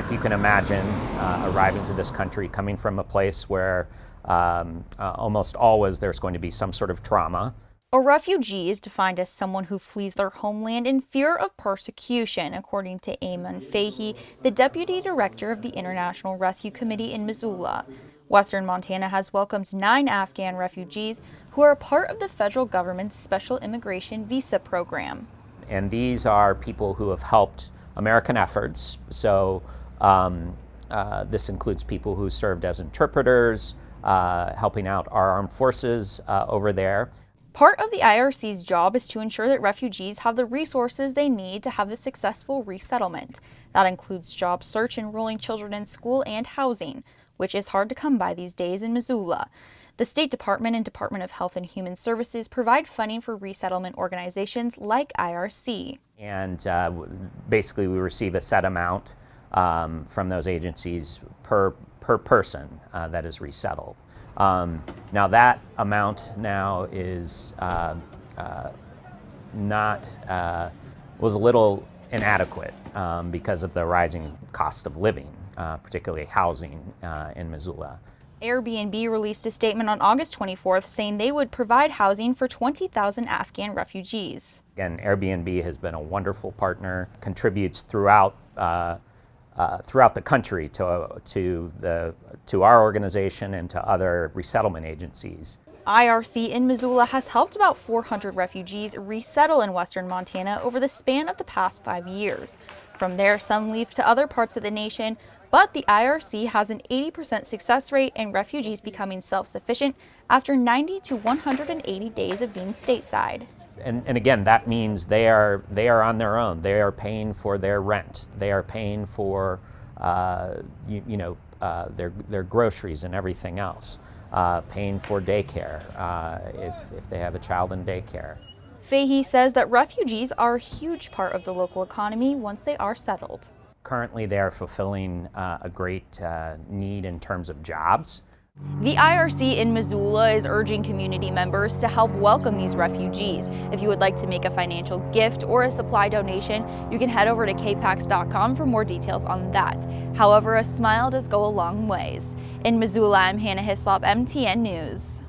If you can imagine arriving to this country coming from a place where almost always there's going to be some sort of trauma. A refugee is defined as someone who flees their homeland in fear of persecution, according to Ayman Fahy, the deputy director of the International Rescue Committee in Missoula. Western Montana has welcomed 9 Afghan refugees who are part of the federal government's special immigration visa program. And these are people who have helped American efforts. So this includes people who served as interpreters, helping out our armed forces over there. Part of the IRC's job is to ensure that refugees have the resources they need to have a successful resettlement. That includes job search, enrolling children in school, and housing, which is hard to come by these days in Missoula. The State Department and Department of Health and Human Services provide funding for resettlement organizations like IRC. And basically we receive a set amount from those agencies per person that is resettled. Now that amount now is was a little inadequate because of the rising cost of living, particularly housing in Missoula. Airbnb released a statement on August 24th saying they would provide housing for 20,000 Afghan refugees. Again, Airbnb has been a wonderful partner, contributes throughout the country to our organization and to other resettlement agencies. IRC in Missoula has helped about 400 refugees resettle in western Montana over the span of the past 5 years. From there, some leave to other parts of the nation, but the IRC has an 80% success rate in refugees becoming self-sufficient after 90 to 180 days of being stateside. And again, that means they are on their own. They are paying for their rent. They are paying for their groceries and everything else. Paying for daycare if they have a child in daycare. Fahy says that refugees are a huge part of the local economy once they are settled. Currently, they are fulfilling a great need in terms of jobs. The IRC in Missoula is urging community members to help welcome these refugees. If you would like to make a financial gift or a supply donation, you can head over to KPAX.com for more details on that. However, a smile does go a long ways. In Missoula, I'm Hannah Hislop, MTN News.